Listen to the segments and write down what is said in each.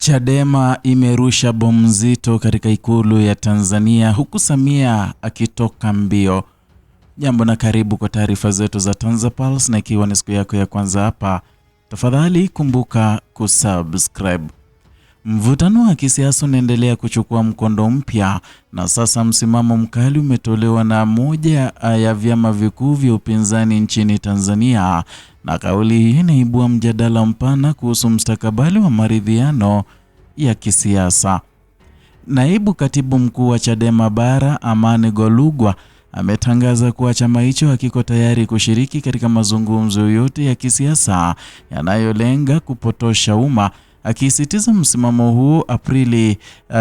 Chadema imerusha bomu nzito katika ikulu ya Tanzania huku Samia akitoka mbio. Jambo na karibu kwa taarifa zetu za TanzaPulse, na ikiwa ni siku yako ya kwanza hapa, tafadhali kumbuka kusubscribe. Mvutano wa kisiasa unaendelea kuchukua mkondo mpya, na sasa msimamo mkali umetolewa na moja ya vyama vikuu vya upinzani nchini Tanzania, na kauli hii inaibua mjadala mpana kuhusu mustakabali wa maridhiano ya kisiasa. Naibu Katibu Mkuu wa Chadema Bara, Amani Golugwa, ametangaza kuwa chama hicho hakiko tayari kushiriki katika mazungumzo yoyote ya kisiasa yanayolenga kupotosha umma, akisisitiza msimamo huo Aprili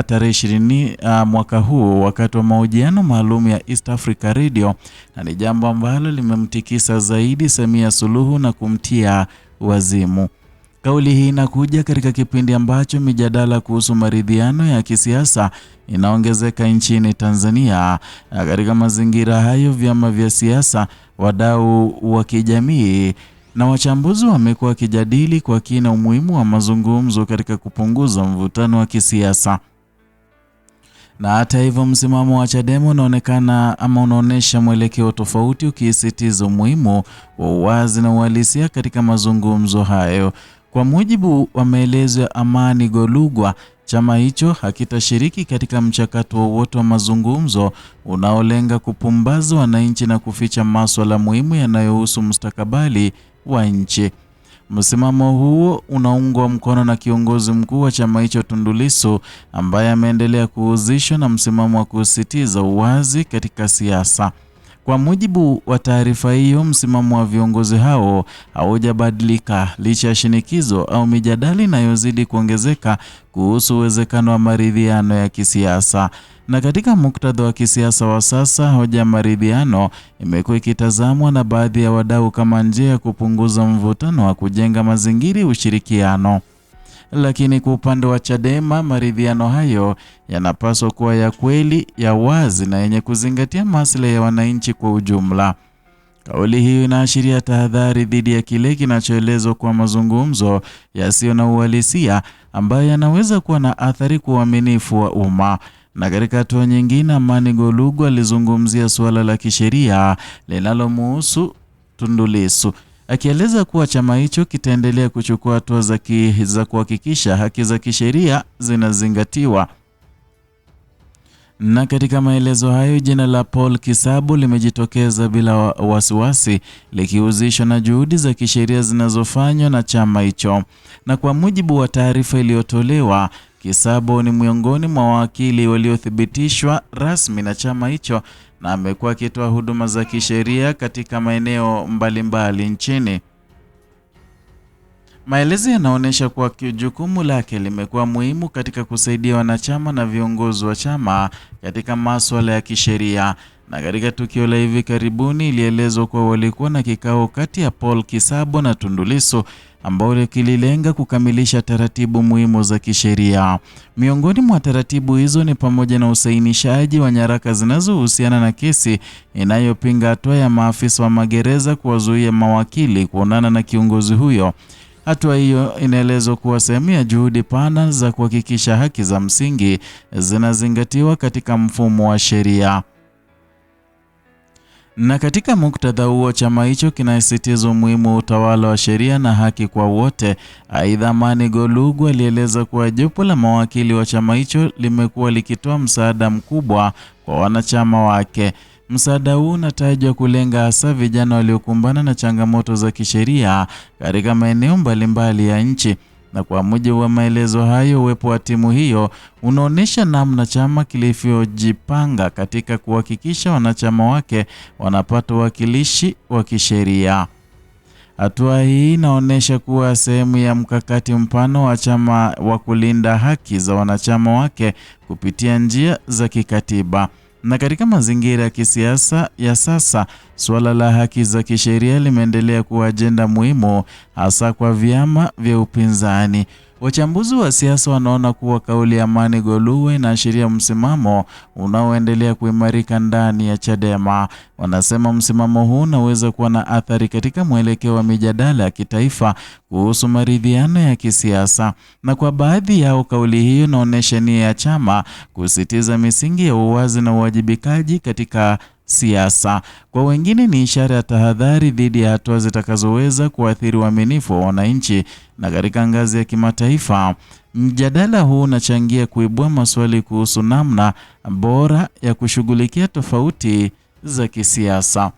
tarehe 20 mwaka huu wakati wa mahojiano maalum ya East Africa Radio, na ni jambo ambalo limemtikisa zaidi Samia Suluhu na kumtia wazimu. Kauli hii inakuja katika kipindi ambacho mijadala kuhusu maridhiano ya kisiasa inaongezeka nchini Tanzania. Na katika mazingira hayo, vyama vya siasa, wadau wa kijamii na wachambuzi wamekuwa wakijadili kwa kina umuhimu wa mazungumzo katika kupunguza mvutano wa kisiasa. Na hata hivyo, msimamo wa Chadema unaonyesha mwelekeo tofauti, ukisisitiza umuhimu wa uwazi na uhalisia katika mazungumzo hayo. Kwa mujibu wa maelezo ya Amani Golugwa, chama hicho hakitashiriki katika mchakato wowote wa mazungumzo unaolenga kupumbaza wananchi na kuficha masuala muhimu yanayohusu mustakabali wa nchi. Msimamo huo unaungwa mkono na kiongozi mkuu wa chama hicho Tundu Lissu, ambaye ameendelea kuhusishwa na msimamo wa kusisitiza uwazi katika siasa. Kwa mujibu wa taarifa hiyo, msimamo wa viongozi hao haujabadilika licha ya shinikizo au mijadala inayozidi kuongezeka kuhusu uwezekano wa maridhiano ya kisiasa. Na katika muktadha wa kisiasa wa sasa, hoja ya maridhiano imekuwa ikitazamwa na baadhi ya wadau kama njia ya kupunguza mvutano wa kujenga mazingira ya ushirikiano. Lakini kwa upande wa Chadema, maridhiano hayo yanapaswa kuwa ya kweli, ya wazi na yenye kuzingatia maslahi ya wananchi kwa ujumla. Kauli hiyo inaashiria tahadhari dhidi ya kile kinachoelezwa kwa mazungumzo yasiyo na uhalisia, ambayo yanaweza kuwa na athari kwa uaminifu wa umma. Na katika hatua nyingine, Amani Golugwa alizungumzia suala la kisheria linalomhusu Tundu Lissu, akieleza kuwa chama hicho kitaendelea kuchukua hatua za kuhakikisha haki za kisheria zinazingatiwa. Na katika maelezo hayo, jina la Paul Kisabo limejitokeza bila wasiwasi, likihusishwa na juhudi za kisheria zinazofanywa na chama hicho. Na kwa mujibu wa taarifa iliyotolewa, Kisabo ni miongoni mwa mawakili waliothibitishwa rasmi na chama hicho na amekuwa akitoa huduma za kisheria katika maeneo mbalimbali nchini. Maelezo yanaonyesha kuwa jukumu lake limekuwa muhimu katika kusaidia wanachama na viongozi wa chama katika masuala ya kisheria. Na katika tukio la hivi karibuni, ilielezwa kuwa walikuwa na kikao kati ya Paul Kisabo na Tundu Lissu ambao kililenga kukamilisha taratibu muhimu za kisheria. Miongoni mwa taratibu hizo ni pamoja na usainishaji wa nyaraka zinazohusiana na kesi inayopinga hatua ya maafisa wa magereza kuwazuia mawakili kuonana na kiongozi huyo. Hatua hiyo inaelezwa kuwa sehemu ya juhudi pana za kuhakikisha haki za msingi zinazingatiwa katika mfumo wa sheria. Na katika muktadha huo, chama hicho kinasisitiza umuhimu wa utawala wa sheria na haki kwa wote. Aidha, Amani Golugwa alieleza kuwa jopo la mawakili wa chama hicho limekuwa likitoa msaada mkubwa kwa wanachama wake. Msaada huu unatajwa kulenga hasa vijana waliokumbana na changamoto za kisheria katika maeneo mbalimbali ya nchi. Na kwa mujibu wa maelezo hayo, uwepo wa timu hiyo unaonyesha namna chama kilivyojipanga katika kuhakikisha wanachama wake wanapata uwakilishi wa kisheria. Hatua hii inaonyesha kuwa sehemu ya mkakati mpana wa chama wa kulinda haki za wanachama wake kupitia njia za kikatiba. Na katika mazingira ya kisiasa ya sasa, suala la haki za kisheria limeendelea kuwa ajenda muhimu hasa kwa vyama vya upinzani. Wachambuzi wa siasa wanaona kuwa kauli ya Amani Golugwa inaashiria msimamo unaoendelea kuimarika ndani ya Chadema. Wanasema msimamo huu unaweza kuwa na athari katika mwelekeo wa mijadala ya kitaifa kuhusu maridhiano ya kisiasa, na kwa baadhi yao kauli hiyo inaonyesha nia ya chama kusisitiza misingi ya uwazi na uwajibikaji katika siasa. Kwa wengine ni ishara ya tahadhari dhidi ya hatua zitakazoweza kuathiri uaminifu wa wananchi. Na katika ngazi ya kimataifa, mjadala huu unachangia kuibua maswali kuhusu namna bora ya kushughulikia tofauti za kisiasa.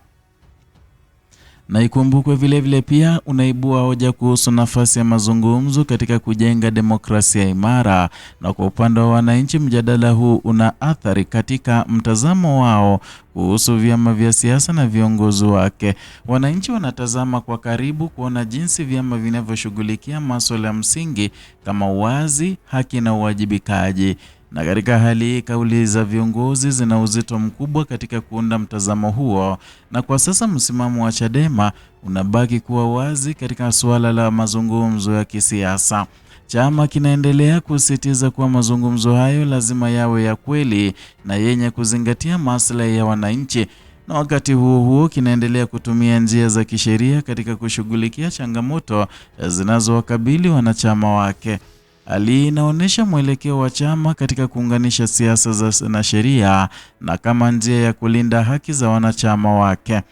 Na ikumbukwe vile pia unaibua hoja kuhusu nafasi ya mazungumzo katika kujenga demokrasia imara. Na kwa upande wa wananchi, mjadala huu una athari katika mtazamo wao kuhusu vyama vya siasa na viongozi wake. Wananchi wanatazama kwa karibu kuona jinsi vyama vinavyoshughulikia masuala ya msingi kama uwazi, haki na uwajibikaji. Na katika hali hii, kauli za viongozi zina uzito mkubwa katika kuunda mtazamo huo. Na kwa sasa msimamo wa Chadema unabaki kuwa wazi katika suala la mazungumzo ya kisiasa. Chama kinaendelea kusisitiza kuwa mazungumzo hayo lazima yawe ya kweli na yenye kuzingatia maslahi ya wananchi, na wakati huo kinaendelea kutumia njia za kisheria katika kushughulikia changamoto zinazowakabili wanachama wake. Hali inaonyesha mwelekeo wa chama katika kuunganisha siasa na sheria na kama njia ya kulinda haki za wanachama wake.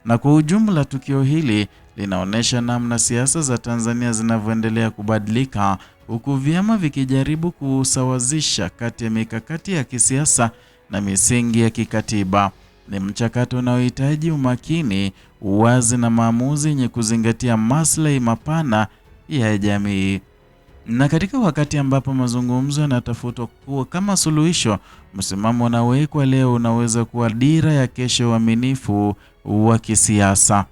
Na kwa ujumla, tukio hili linaonyesha namna siasa za Tanzania zinavyoendelea kubadilika, huku vyama vikijaribu kusawazisha kati ya mikakati ya kisiasa na misingi ya kikatiba. Ni mchakato unaohitaji umakini, uwazi na maamuzi yenye kuzingatia maslahi mapana ya jamii. Na katika wakati ambapo mazungumzo yanatafutwa kuwa kama suluhisho, msimamo unaowekwa leo unaweza kuwa dira ya kesho uaminifu wa kisiasa.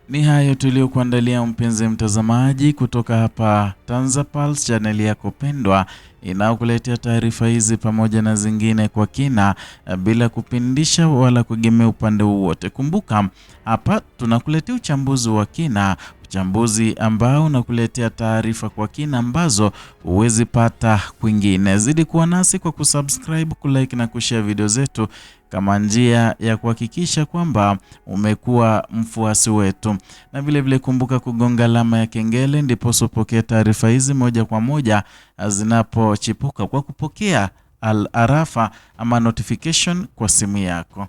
Ni hayo tuliokuandalia mpenzi mtazamaji, kutoka hapa TanzaPulse, channel yako pendwa inayokuletea taarifa hizi pamoja na zingine kwa kina, bila kupindisha wala kugemea upande wowote. Kumbuka hapa tunakuletea uchambuzi wa kina, uchambuzi ambao unakuletea taarifa kwa kina ambazo huwezi pata kwingine. Zidi kuwa nasi kwa kusubscribe, kulike na kushare video zetu kama njia ya kuhakikisha kwamba umekuwa mfuasi wetu. Na vile kumbuka kugonga alama ya kengele ndipo usipokee taarifa hizi moja kwa moja zinapochipuka, kwa kupokea al-arafa ama notification kwa simu yako.